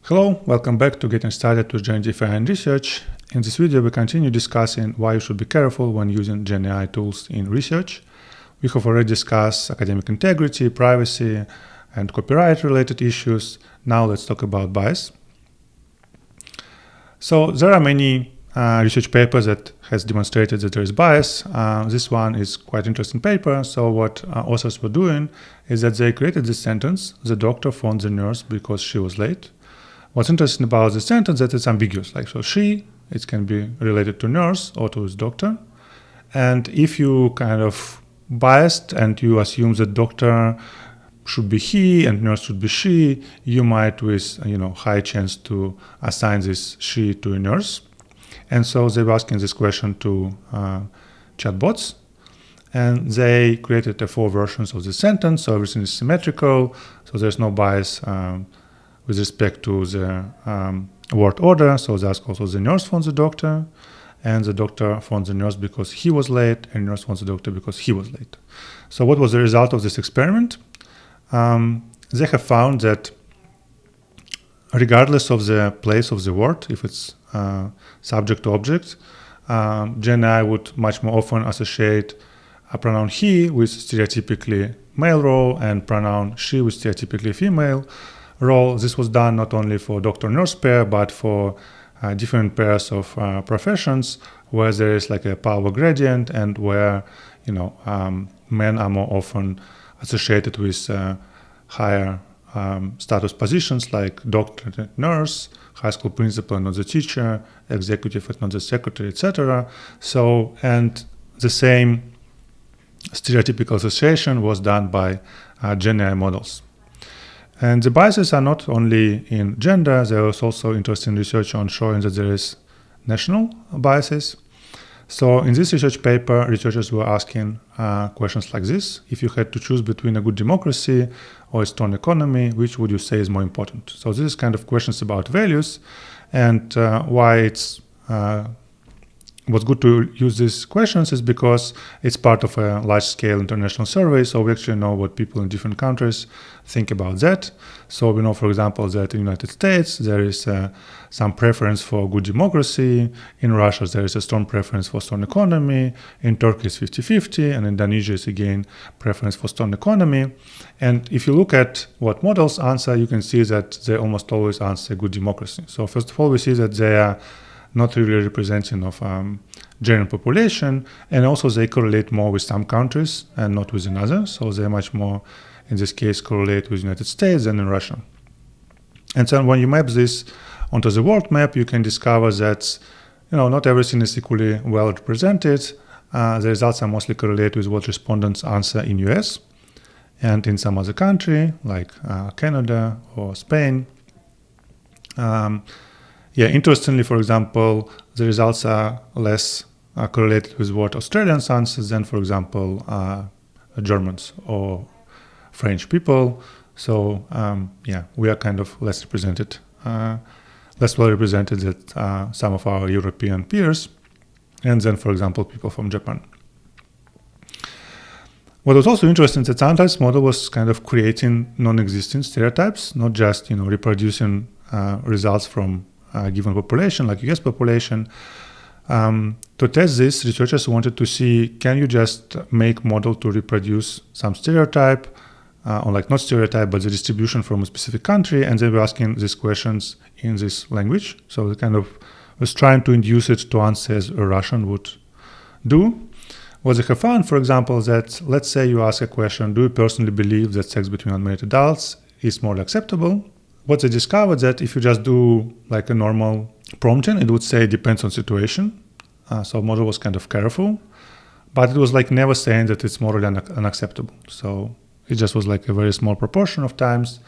Hello, welcome back to Getting Started with Generative AI and Research. In this video, we continue discussing why you should be careful when using Gen AI tools in research. We have already discussed academic integrity, privacy, and copyright-related issues. Now let's talk about bias. So there are many research papers that has demonstrated that there is bias. This one is quite interesting paper. So what authors were doing is that they created this sentence: the doctor phoned the nurse because she was late. What's interesting about this sentence is that it's ambiguous. Like, so she, it can be related to nurse or to his doctor. And if you kind of biased and you assume that doctor should be he and nurse should be she, you might with high chance to assign this she to a nurse. And so they were asking this question to chatbots, and they created 4 versions of the sentence. So everything is symmetrical, so there's no bias with respect to the word order. So they ask also the nurse phoned the doctor, and the doctor phoned the nurse because he was late, and nurse phoned the doctor because he was late. So what was the result of this experiment? They have found that regardless of the place of the word, if it's subject to object, Gen AI would much more often associate a pronoun he with stereotypically male role and pronoun she with stereotypically female role. This was done not only for doctor-nurse pair, but for different pairs of professions where there is like a power gradient and where men are more often associated with higher status positions like doctor and nurse, high school principal and not the teacher, executive and not the secretary, etc. So, and the same stereotypical association was done by Gen AI models. And the biases are not only in gender. There was also interesting research on showing that there is national biases. So in this research paper, researchers were asking questions like this: if you had to choose between a good democracy or a strong economy, which would you say is more important? So this is kind of questions about values, and why it's what's good to use these questions is because it's part of a large-scale international survey, so we actually know what people in different countries think about that. So we know, for example, that in the United States there is some preference for good democracy. In Russia there is a strong preference for strong economy. In Turkey it's 50-50, and in Indonesia is again preference for strong economy. And if you look at what models answer, you can see that they almost always answer good democracy. So first of all, we see that they are not really representing of general population, and also they correlate more with some countries and not with another. So they much more, in this case, correlate with the United States than in Russia. And so when you map this onto the world map, you can discover that not everything is equally well represented. The results are mostly correlated with what respondents answer in US and in some other country like Canada or Spain. Interestingly, for example, the results are less correlated with what Australians answer than, for example, Germans or French people. So, we are kind of less represented, less well represented than some of our European peers, and then, for example, people from Japan. What was also interesting is that sometimes model was kind of creating non-existing stereotypes, not just reproducing results from a given population, like US population. To test this, researchers wanted to see, can you just make model to reproduce some stereotype, or like not stereotype, but the distribution from a specific country, and they were asking these questions in this language. So they kind of was trying to induce it to answer as a Russian would do. What they have found, for example, that let's say you ask a question: do you personally believe that sex between unmarried adults is more acceptable? What they discovered that if you just do like a normal prompting, it would say it depends on situation. So model was kind of careful, but it was like never saying that it's morally unacceptable. So it just was like a very small proportion of times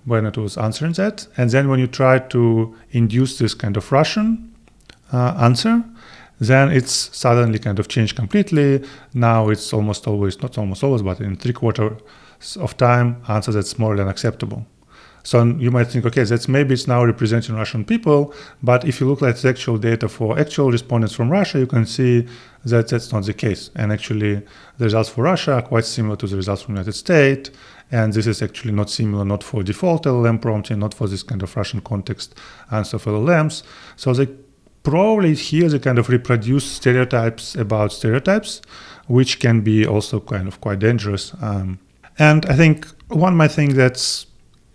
when it was answering that. And then when you try to induce this kind of Russian answer, then it's suddenly kind of changed completely. Now it's almost always, not almost always, but in 3/4 of time, answer that's morally unacceptable. So you might think, okay, that's maybe it's now representing Russian people, but if you look at the actual data for actual respondents from Russia, you can see that that's not the case. And actually, the results for Russia are quite similar to the results from the United States. And this is actually not similar, not for default LLM prompting, not for this kind of Russian context answer for LLMs. So they probably here they kind of reproduce stereotypes about stereotypes, which can be also kind of quite dangerous. And I think one might think that's,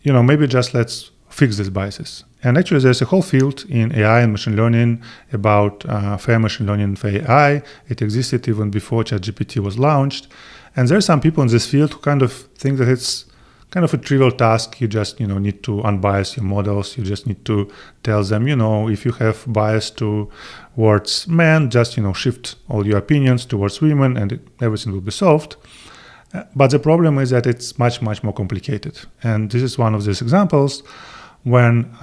maybe just let's fix these biases. And actually, there's a whole field in AI and machine learning about fair machine learning for AI. It existed even before ChatGPT was launched. And there are some people in this field who kind of think that it's kind of a trivial task. You just, need to unbias your models. You just need to tell them, if you have bias towards men, just, shift all your opinions towards women and everything will be solved. But the problem is that it's much, much more complicated. And this is one of these examples when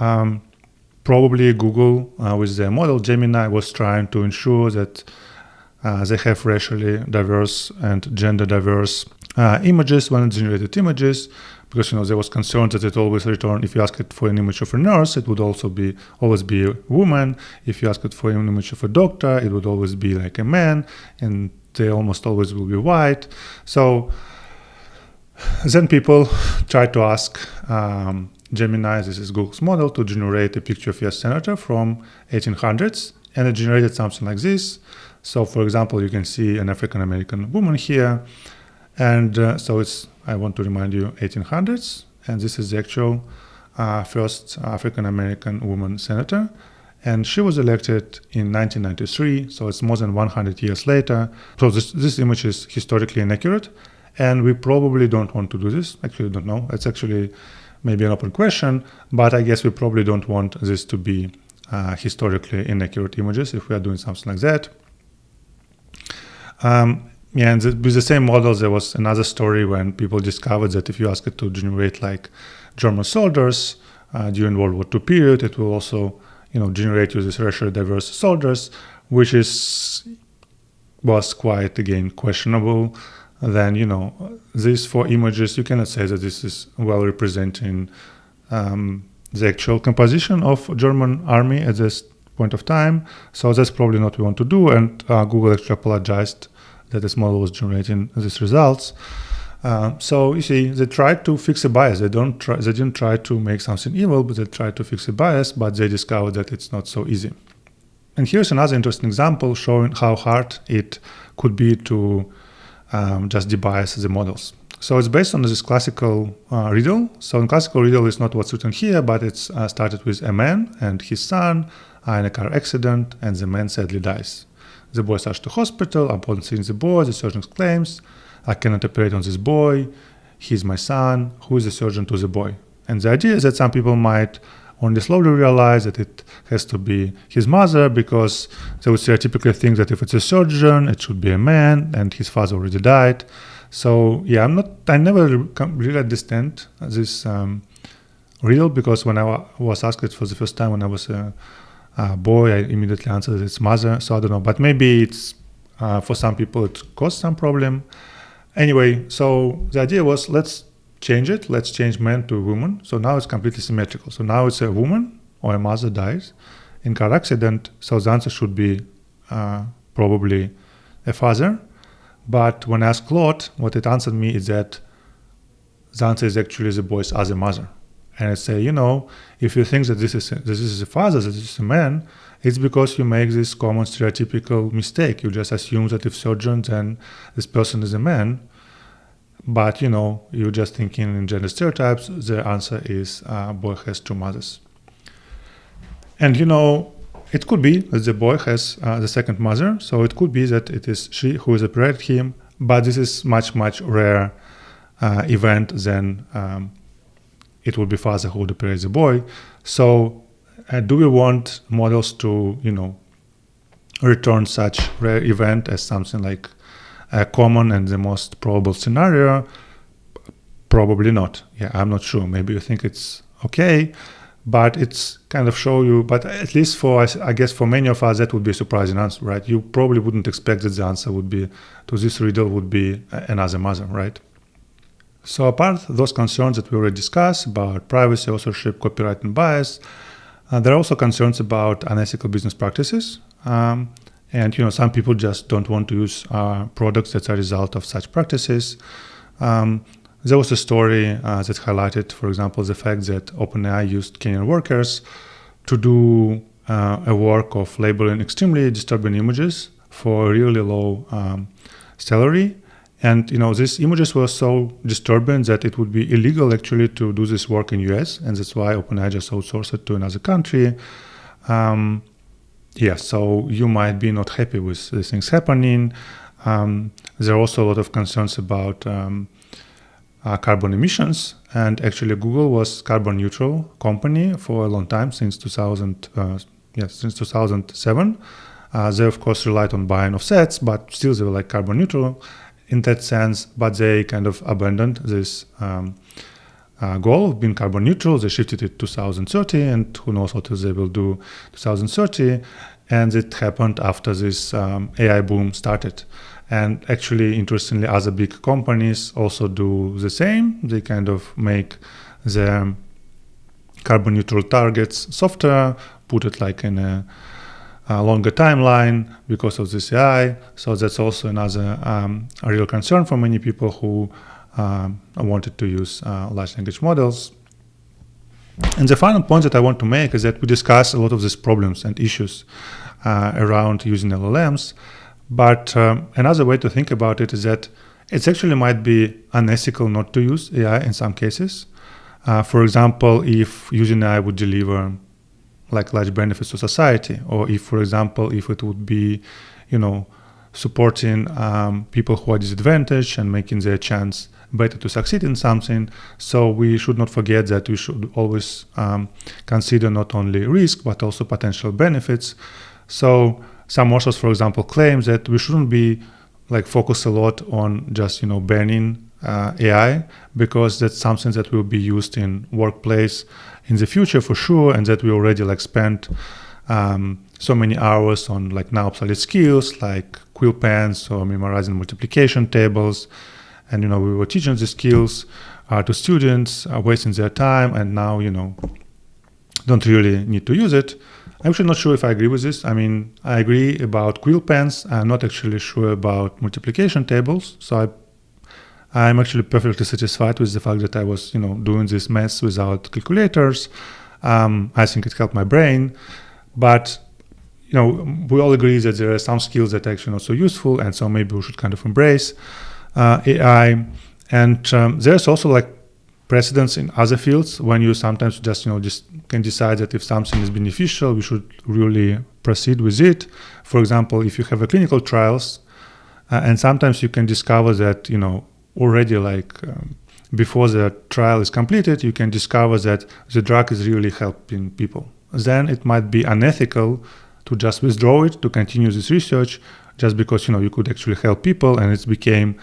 probably Google, with their model Gemini, was trying to ensure that they have racially diverse and gender diverse images when it generated images, because there was concern that it always return. If you ask it for an image of a nurse, it would also always be a woman. If you ask it for an image of a doctor, it would always be like a man, and they almost always will be white. So then people try to ask Gemini, this is Google's model, to generate a picture of US senator from 1800s, and it generated something like this. So, for example, you can see an African-American woman here, and so it's, I want to remind you, 1800s, and this is the actual first African-American woman senator, and she was elected in 1993, so it's more than 100 years later. So this image is historically inaccurate, and we probably don't want to do this. Actually, don't know. It's actually maybe an open question, but I guess we probably don't want this to be historically inaccurate images if we are doing something like that. And with the same models, there was another story when people discovered that if you ask it to generate like German soldiers during World War II period, it will also, generate you these racially diverse soldiers, which was quite, again, questionable. Then, these four images, you cannot say that this is well representing the actual composition of German army at this point of time. So that's probably not what we want to do. And Google actually apologized that this model was generating these results. So you see, they tried to fix a bias. They didn't try to make something evil, but they tried to fix a bias, but they discovered that it's not so easy. And here's another interesting example showing how hard it could be to just debias the models. So it's based on this classical riddle. So in classical riddle, it's not what's written here, but it's started with a man and his son are in a car accident, and the man sadly dies. The boy is rushed to hospital. Upon seeing the boy, the surgeon exclaims, "I cannot operate on this boy. He's my son. Who is the surgeon to the boy?" And the idea is that some people might only slowly realize that it has to be his mother, because they would stereotypically think that if it's a surgeon, it should be a man, and his father already died. So yeah, I never really understand this riddle, because when I was asked it for the first time when I was a boy, I immediately answered it's mother. So I don't know, but maybe it's for some people it caused some problem. Anyway, so the idea was, let's change it. Let's change man to woman. So now it's completely symmetrical. So now it's a woman or a mother dies in car accident. So the answer should be probably a father. But when I asked Claude, what it answered me is that the answer is actually the boy's other mother. And I say, if you think that this is a father, that this is a man, it's because you make this common stereotypical mistake. You just assume that if surgeon, then this person is a man. But, you're just thinking in gender stereotypes. The answer is boy has two mothers. And, it could be that the boy has the second mother. So it could be that it is she who has operated him. But this is much, much rare event than it would be father who would operate the boy. So do we want models to, return such rare event as something like a common and the most probable scenario? Probably not. Yeah, I'm not sure. Maybe you think it's okay, but it's kind of show you, but at least for us, I guess for many of us, that would be a surprising answer, right? You probably wouldn't expect that the answer would be, to this riddle would be another mother, right? So apart those concerns that we already discussed about privacy, authorship, copyright, and bias, there are also concerns about unethical business practices. And some people just don't want to use products that are a result of such practices. There was a story that highlighted, for example, the fact that OpenAI used Kenyan workers to do a work of labeling extremely disturbing images for a really low salary. And these images were so disturbing that it would be illegal actually to do this work in US, and that's why OpenAI just outsourced it to another country. So you might be not happy with these things happening. There are also a lot of concerns about carbon emissions, and actually Google was carbon neutral company for a long time, since 2007. They of course relied on buying offsets, but still they were like carbon neutral in that sense, but they kind of abandoned this goal of being carbon neutral. They shifted it to 2030, and who knows what they will do 2030. And it happened after this AI boom started. And actually, interestingly, other big companies also do the same. They kind of make the carbon neutral targets softer, put it like in a longer timeline because of this AI. So that's also another a real concern for many people who wanted to use large language models. And the final point that I want to make is that we discuss a lot of these problems and issues around using LLMs. But another way to think about it is that it actually might be unethical not to use AI in some cases. For example, if using AI would deliver like large benefits to society, or if, for example, if it would be, supporting people who are disadvantaged and making their chance better to succeed in something. So we should not forget that we should always consider not only risk, but also potential benefits. So some authors, for example, claim that we shouldn't be focus a lot on just, banning AI, because that's something that will be used in workplace in the future for sure, and that we already spent so many hours on now obsolete skills like quill pens or memorizing multiplication tables, and we were teaching these skills to students, wasting their time, and now don't really need to use it. I'm actually not sure if I agree with this. I mean, I agree about quill pens. I'm not actually sure about multiplication tables. So I'm actually perfectly satisfied with the fact that I was, doing this math without calculators. I think it helped my brain. But, we all agree that there are some skills that are actually not so useful, and so maybe we should kind of embrace AI. And there's also precedents in other fields when you sometimes just can decide that if something is beneficial, we should really proceed with it. For example, if you have a clinical trials, and sometimes you can discover that already before the trial is completed, you can discover that the drug is really helping people. Then it might be unethical to just withdraw it, to continue this research, just because you could actually help people and it became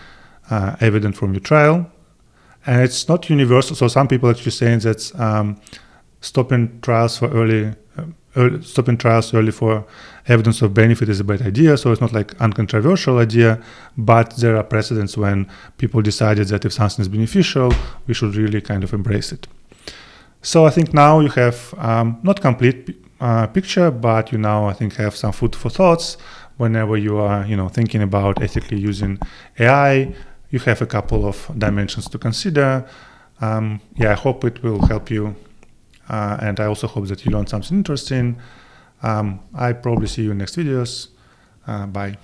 evident from your trial. And it's not universal. So some people actually saying that stopping trials early for evidence of benefit is a bad idea. So it's not uncontroversial idea, but there are precedents when people decided that if something is beneficial, we should really kind of embrace it. So I think now you have not complete picture, but you now I think have some food for thoughts whenever you are thinking about ethically using AI. You have a couple of dimensions to consider. I hope it will help you. And I also hope that you learned something interesting. I probably see you in next videos. Bye.